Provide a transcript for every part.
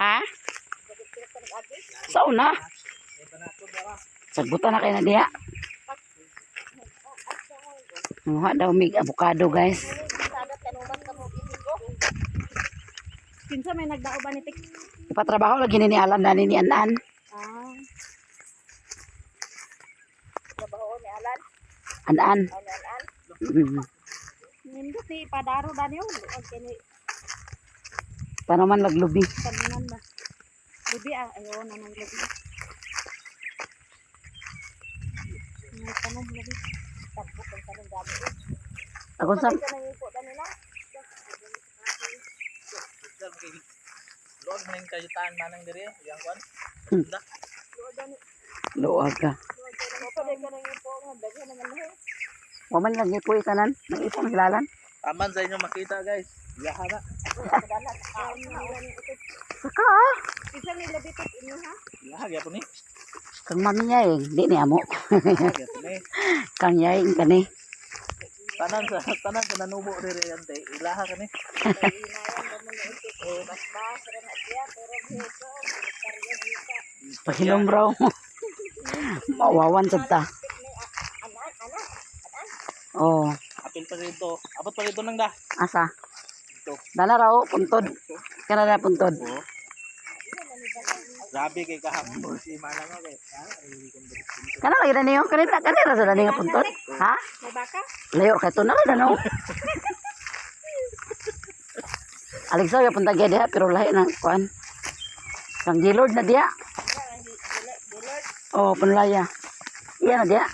Ha? Sa una? Sagbutan na kayo na diya. Muha daw mig avocado guys. Kinsa may nagdao ba ni Tik? Ipatrabaho lagi ni Alan na ni Anan. Ah. Trabaho ni Alan? Anan. Alan? Mm. Nindot ni Padaro dani yun. Okay ni Tanaman naglubi. tanunan ba? Lubi ayun nanong lubi. May tanong lubi. Tapos ang tanong dami. Ako sa Kanang dani na. Lord ning kayutaan manang diri, yang kwan. luwag ka. Waman lagi po ikanan. Nang isang hilalan. Taman sa inyo makita guys. Yaha na. Saka ah. Isa ni labi Tik inyo ha? Yaha gyapon ni. Kang mami niya eh. Di ni amo. Yaha gyapon ni. Kang yaing ka ni. Tanan sa nanubo diri ante. Ilaha kani. Pahinom raw. Mawawan sa ta. Oh. Apil pa dito. Abot pa dito nang da. Asa? Ito. Dana raw. Puntod. Kana na puntod. Oh. Grabe kay kahapon si manang nga kay. Kana lagi na niyo. Kanina ra sa dani nga puntod. Ha? May baka? Layo kay to na no. Aligsaw ya punta gyud diha pero lahi na kuan. Kang gilord na diha. Oh, panlaya. Iya na diha.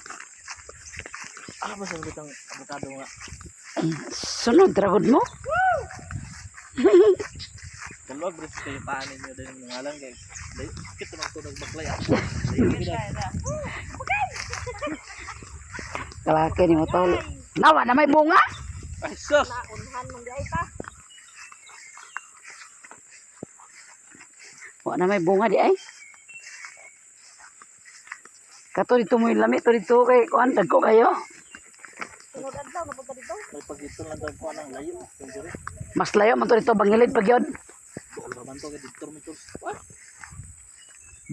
Ah, basta bitang avocado nga. Ay, sunod dragod mo. Kalwag bro kay paanin niyo din ng ngalan kay. Dai kit man tunog baklay. Kalaki ni mo tol. Nawa na may bunga. Ay sus. Naunhan mong di ay pa. Wa na may bunga di ay. Kato dito mo lami to dito kay kuan dagko kayo. Sunod adlaw na pagka dito. May pagito lang daw ko nang layo. Diri. Mas layo man to dito bangilid pag yun. Wala man to kay dito mo to.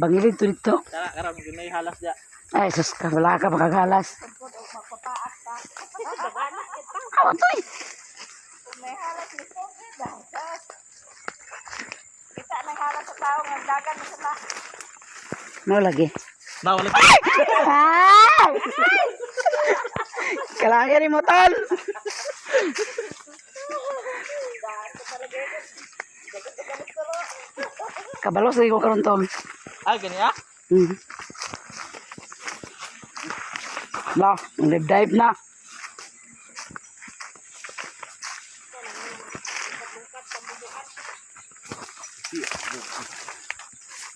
Bangilid to dito. Kara karam ginay halas dia. Ay sus ka wala ka makagalas. Pagkod o magpapaas pa. Awa to eh. Kung may halas ni Sophie, dasas. Kita nang halas sa tao, ngagdagan na sila. No lagi. Na wala. Ah! Kalaki ni mo tol. Kabalo sa ko karon tol. Ay gani ah. Lah, live dive na.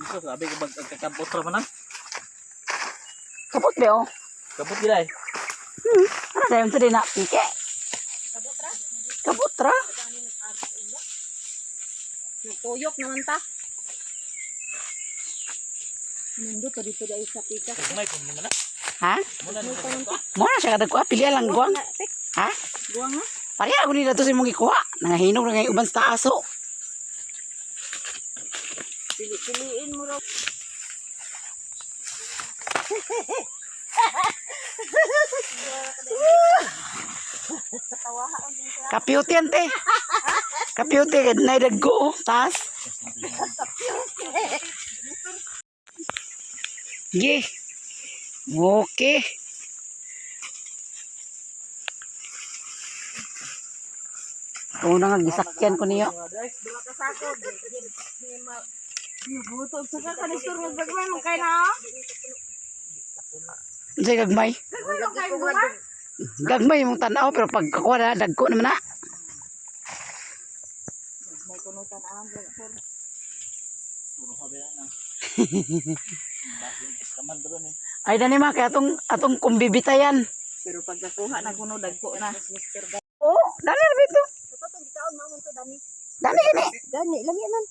Iso sabi ko bag kakabot ra man. Kapot be oh. Kabot gilay. Ano dayon sa dina pike? Kapot ra. Nagtuyok naman ta. Nandito dito dahil sa pika. May kun man na. Ha? Muna ni ko. Mo na siya kadagko pili lang guwang. Ha? Buwang ha? Pare ako nila to si mong ikuha. Nangahinog na ngay uban sa aso. Pili-piliin mo raw. Kapiuti ante. Kapiuti na dagko tas. Gi. Okay. Una nga gisakyan ko niyo. Dua ka sako. Butog sa ka kanistor nga gagmay mo kay na. Unsay gagmay? Gagmay mo ha? Gagmay mong tanaw pero pag kakuha na dagko naman na. May kunutan ang sir. Puro sabi na. Basin kaman dron eh. Ay dani ma kay atong kumbibitayan. Pero pag nakuha na kuno dagko na. Oh, dali ra bito. Totoo bitaon mo to dami. Dali gani. Dani lami man.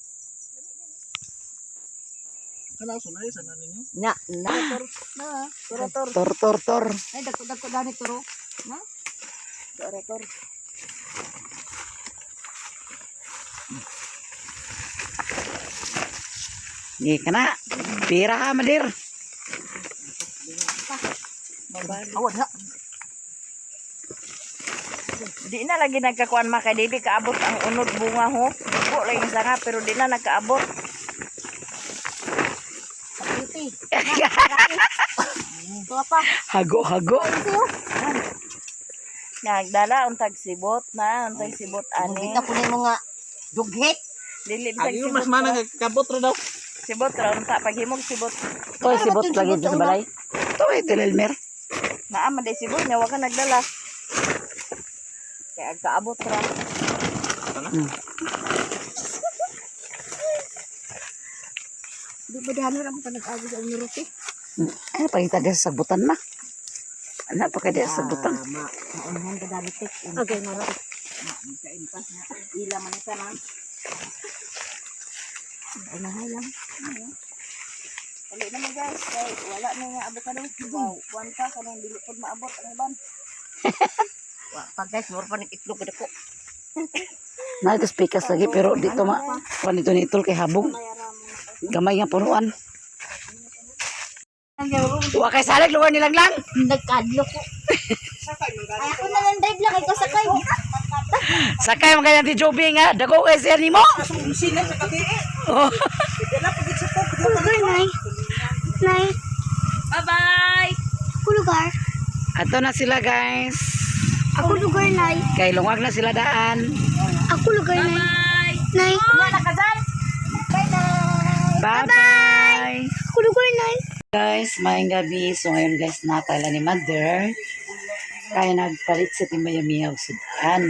Kana sunay sa ninyo. Nya, na. Tor. Tor. Ay dagko dani turo. Na? Tor. Di ka na. Pira ka, madir. Awad ha. Di na lagi nagkakuan maka Debbie kaabot ang unod bunga ho. Buko lang yung sanga pero di na nagkaabot. Ito pa. Hago. Nagdala untag sibot na, untag sibot ani. Kita kunin mo nga dughit. Dili Ang untag iyo sibot. mas manang kabot ra daw. Sibot ra unta paghimog sibot. Toy, sibot lagi sa balay. Toy, Dilelmer. Naa man day sibot nya wa ka nagdala. Kaya agkaabot ra. Di ba dahano lang pa nag-agi sa unuruti? Ano pa kita dia sa sabutan na? Ano pa kaya sa sabutan? Maunahan ka dami tek. Okay, mara. Kaimpas na. Ila man ito na. Unahan lang. Wala naman guys, kay wala na nga abokado. Wow, kuan pa kanang dili pod maabot ang ban. Pag guys, more pa nag-itlog ko dako. Na ito speakers lagi pero dito ma kuan dito ni Itol kay habong. Gamay nga punuan. Wa kay salag lugar nilang lang. Nagkadlo ko. Ay, ako na lang drive lang. Ikaw sakay. Sakay man kaya ti Joby nga dako kay siya nimo. Oh. Lugar, Nay. Nay. Bye-bye. Ako lugar. Ato na sila guys. Ako lugar, Nay. Kay lungag na sila daan. Ako lugar, Nay. Nay. Bye-bye. Ako lugar, Nay. Guys, maayong gabi. So ngayon guys, natala ni Mother. Kaya nagpalit sa Timbayamiya og sudan.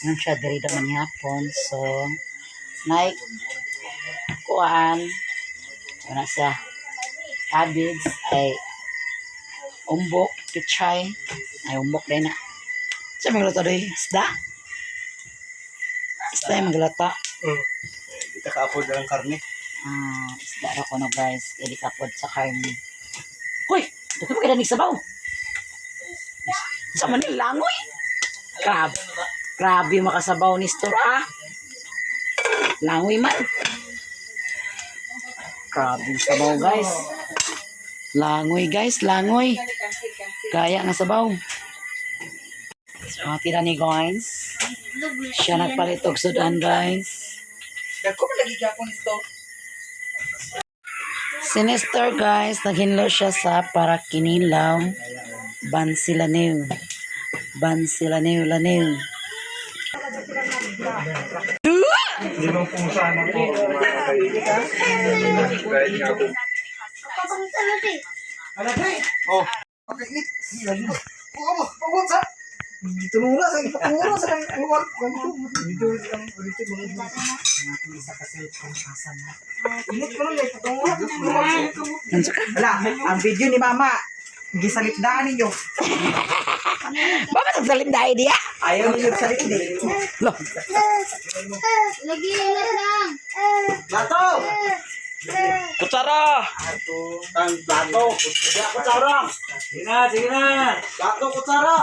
Nang siya diri daw man hapon. So, naik kuan. Ano siya? Cabbage ay umbok, pichay. Ay umbok din na. Siya maglata rin. Isda. Isda yung maglata. Kita kaapod lang karne. Isda ra ko no guys. Kaya di kapod sa karne. Hoy! Ito pa kaya nagsabaw. Sa Manila, langoy. Grabe yung makasabaw ni Store, ah. Langoy man. Grabe yung sabaw, guys. Langoy, guys. Langoy. Kaya nga sabaw. So, tira ni guys. Siya nagpalit og sudan, guys. Dako man lagi gyapon ito. Sinister, guys. Naghinlo siya sa para kinilaw. Bansilanew. Bansilanew. Limang pusa na po. Oh. Okay, ni. Oh, sa. Tunura sa luwag. Dito lang ulit mo. Isa kasi pangkasan na. Init ko lang tunura. Ano ka? Wala, ang video ni Mama, gisalipdaan ninyo. Bakit nagsalim dahil diya? Ayaw ninyo salit din. Loh. Lagi lang. Lato! Kutsara! Lato! Kutsara! Sige na! Lato, kutsara!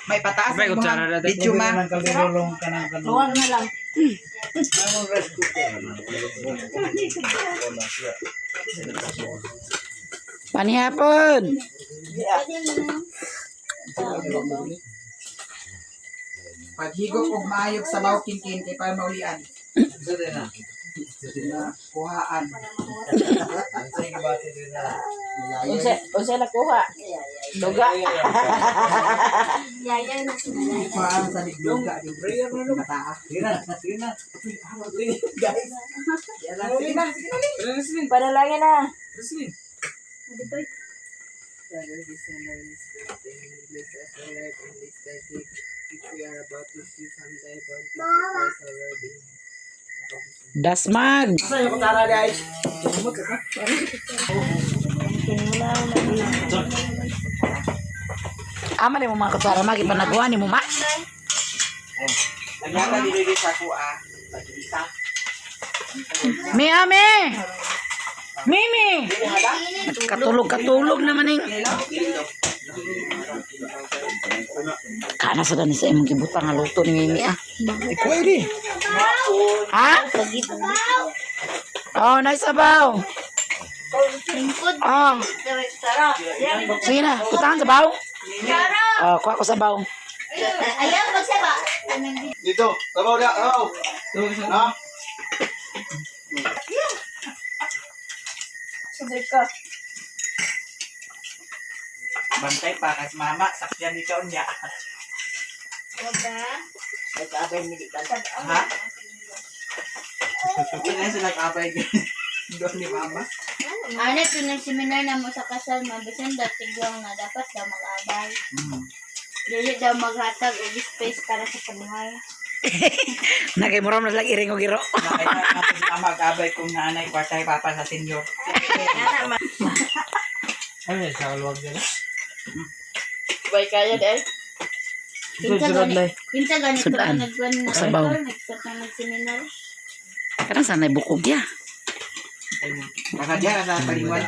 May pataas May ang kutsara mga natin. video ma. Luwag na lang. Panihapon. Paghigop og maayog sa baw kin-kin kay para maulian. Kuhaan. Unsa nakuha? Duga. Kuhaan sa ligluga. Mataas. Panalangin na. Dasmag. Sa yung kutsara guys. Ama ni mo mga kutsara magi panagawa ni mo ma. Lagyan ka dili sa kuha. Pagkita. Mi ame. Mimi! Katulog naman eh. Kana sa dani sa imong gibutang nga luto ni Mimi ah. Pwede. Ha? Oh, nice sabaw. Oh. Sige na, putahan sabaw. Oh, kuha ko sabaw. Ayaw, magsaba. Dito, sabaw na, sabaw. Ha? Sabi ko. Bantay pa kasi mama, sakyan dito niya. Nag-abay militan. Ha? Kailan sila kapay doon ni mama? Ano, ito ng seminar na mo sa kasal, mabisan dating lang na dapat daw mag-abay. Dili daw maghatag o space para sa panuhay. Nakimuram na lang iring o giro. Nakita natin na mag-abay kung nanay, kwartay, papa sa senior. Ay, sa kaluwag nila. Bay kaya dahil. Pinsa ganito Sudan. ang nagwan na Sabaw. nag-seminar. Karang sanay bukog ya. Nakadya sa paliwan.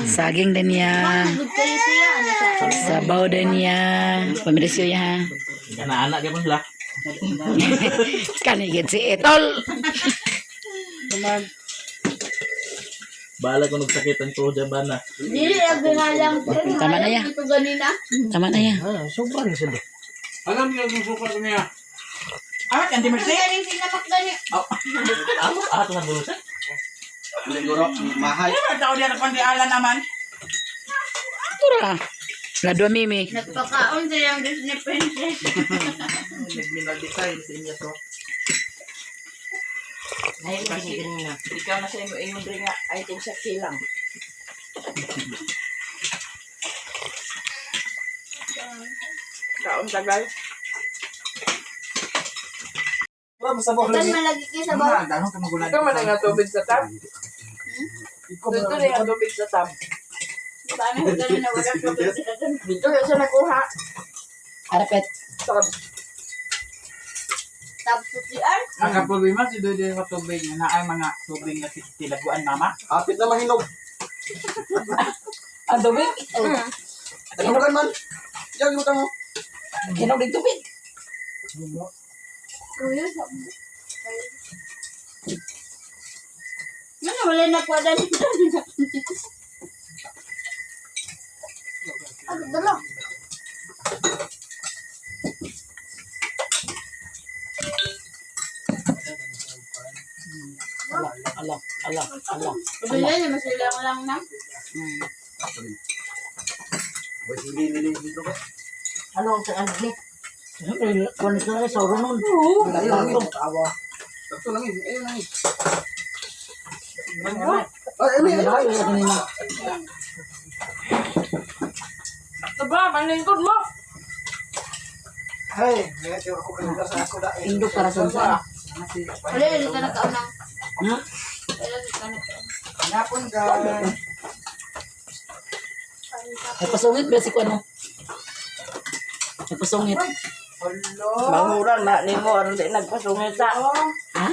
Saging din ya. Good kayo siya. Ano sa Sabaw din ya. Pamirisyo ya ha. Anak-anak dia pun sila. Kanigit si Etol. Bala ko nagsakitan ko dyan ba na. Dili ang binalang. Tama na ya. Ito ganina. Tama na ya. Sobrang sila. Alam niyo yung sukat niya. Ah, Auntie Ang Mercy? galing sinamak gani. Ako, ato na bulusan. Siguro, mahal. Ay, tao diyan pandiala naman. Tura. Ladwa Mimi. Nagpakaon siya ang Disney princess. Nagminal design sa inyo to. Ay, kasi ganina. Ikaw na sa inyo rin nga. Ay, kung sa kilang. Kaon tagal. Masabaw Kan malagi kayo sa bawah. Dalong ka magulan. Ikaw man nga tubig sa tab. Dito rin ang tubig sa tab. Paano yung ganun na walang tubig sila dun? Dito rin siya nakuha. Arapet. Tab. Tapos sa CR. Ang problema si Doy sa tubig na ay mga tubig na tilaguan mama. Hapit na mahinog. Ang tubig? Hinugan man. Diyan, lutan mo. Hinog din tubig. Kuya, sabi. Ano, wala na po dali. Ano, dala. Ala. Bila niya, masilang lang na. Boy, hindi nila dito ka. Ano ang saan ni? Kung sa sa runun. Sakto lang yun. Ayun lang yun. Ay, Ayun. Aba, panlingkod mo. Ay, medyo ako kanina sa ako dahil. Indok para sa sa. Wala, hindi ka nakaunang. Ha? Wala, hindi ka nakaunang. Napon ka. Ay pasungit ba si ko ano? Ay pasungit. Manguran na ni mo. Ano din nagpasungit sa. Ha?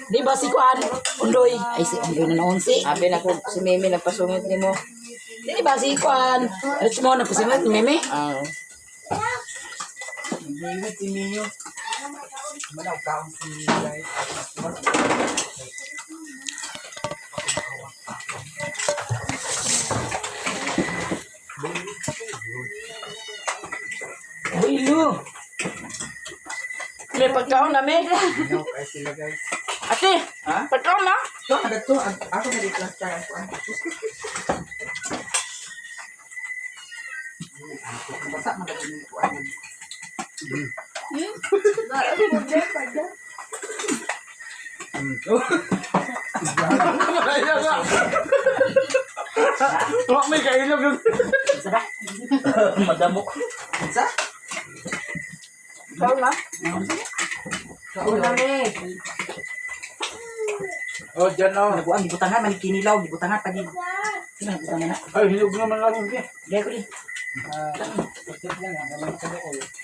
Di ba si Kuan? Undoy. Ay si Undoy na noon si. Sabi na ko si Mimi nagpasungit ni mo. Di ba si Kuan? Alis mo na pasungit ni Meme. Ah. David, si Mio. Manaw ka ang si guys. Bilo. May pagkaon namin. Manaw ka sila guys. Ate, Ha? pagkaon na. So, agad to. Ako na dito lang kaya ko. Basta magagawin ko. Huwag may kailog yun. Madamo. Sa? Pagkaon na. Kaon namin. Oh, dyan o. Naguang, gibutangan, manikinilaw, gibutangan, pagi. Sino, gibutangan na? Ay, hinog naman lang yun. Gaya ko din.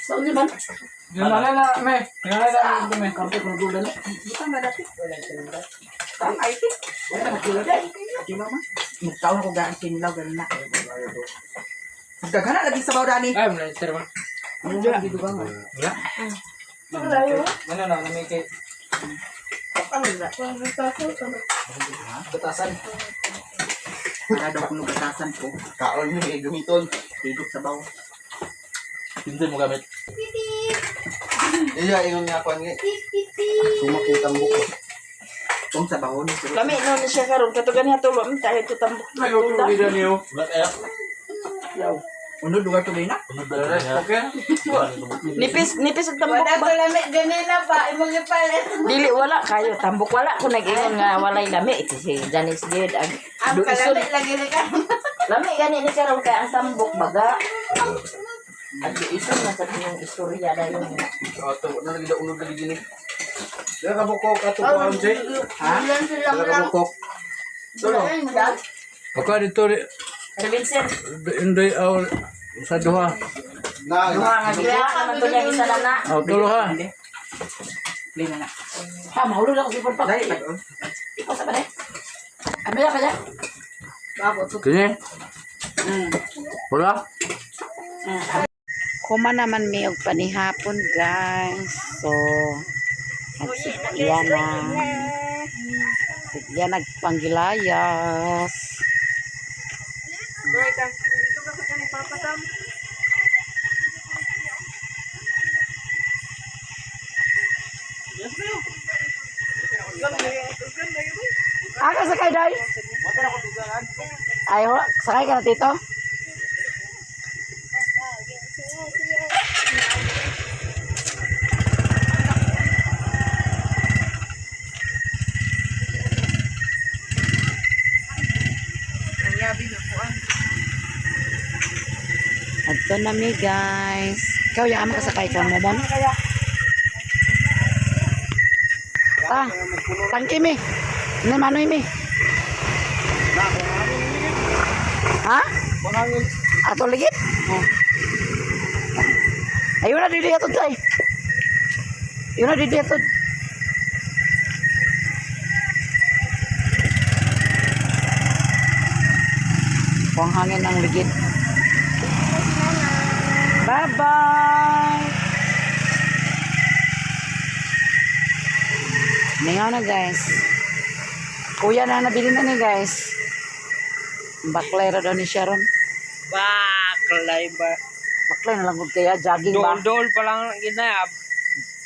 Saan naman? Yung nalala, may. Yung nalala, may. Kapit, magulan. Butang na dati. Wala siya nila. Ang IT. Wala na kilaw dai. Kilaw man. Muktaw na ko gaan kinlaw ganun na. Gagana lagi sa bawdani. Ay, muna sir man. Ano na dito ba? Wala. Ano na, namikay. Batasan. Para daw kuno batasan ko. Kaon mo, gamiton. Higop sa baw. Hindi mo gamit. Iya, ingon nga ako nga. Sumakitang buko. Tong sa baw ni. Lami no ni siya karon katugan niya tulo mi tayo to tambok. May utro video niyo. Wala kaya. Unod lugar to na. Okay. Nipis ang tambok Wala ba? ko lamig ganina pa. Imong ipalit. Dili wala kayo tambok wala ko nag-ingon nga walay lami ito si Janice Jed ag Ang duison kalamig lagi na ka. lami gani ni karon kay ang tambok baga. Ang duison na sa yung istorya na yun. Ato, na lagi daw unod lagi gini. Dala ka bukok ato ko ang jay. Ha? Ilan silang Dala ka lang. bukok. Ilan mo dad? Baka dito Sir Vincent, hindi sa duha. Na, duha nga duha naman to niya isa na. Oh, tulo ha. Hindi. Play na na. Ha, mahulog ako si Pagpak. Dai pag-on. Ikaw sa pare. Amaya pa dyan. Kini? Wala? Kuma naman may og panihapon guys. So, nagsigya na. Sigya nagpanggilayas. Aga sakay day. Ayo, sakay ka na tito. Adto na mi guys. Ikaw yaman ka sakay ka mo mon. Ta, tangki mi. Ni manoy mi. Ha? Ato ligit? Oh. Ayun na didi ato tay. Ayun na didi ato. Pang hangin ang ligid. Bye-bye! Ningaw na guys. Kuya na nabili na ni guys. Baklay ra daw ni Sharon. Baklay ba? Baklay na lang gud kaya jogging ba? Dol pa lang ginab.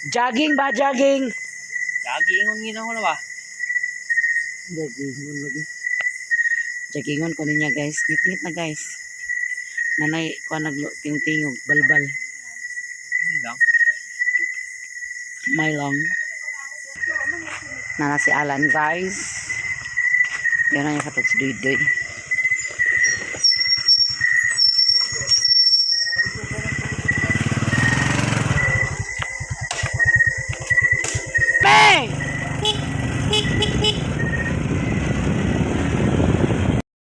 Jogging ba jogging? Ingon ginaw na ba? Joggingon lagi. Joggingon ko niya guys. Ngit-ngit na guys. Nanay ko nagtingtingog balbal. Lang. May lang. Nana si Alan guys. Yan na yung katod si Doy. Bang!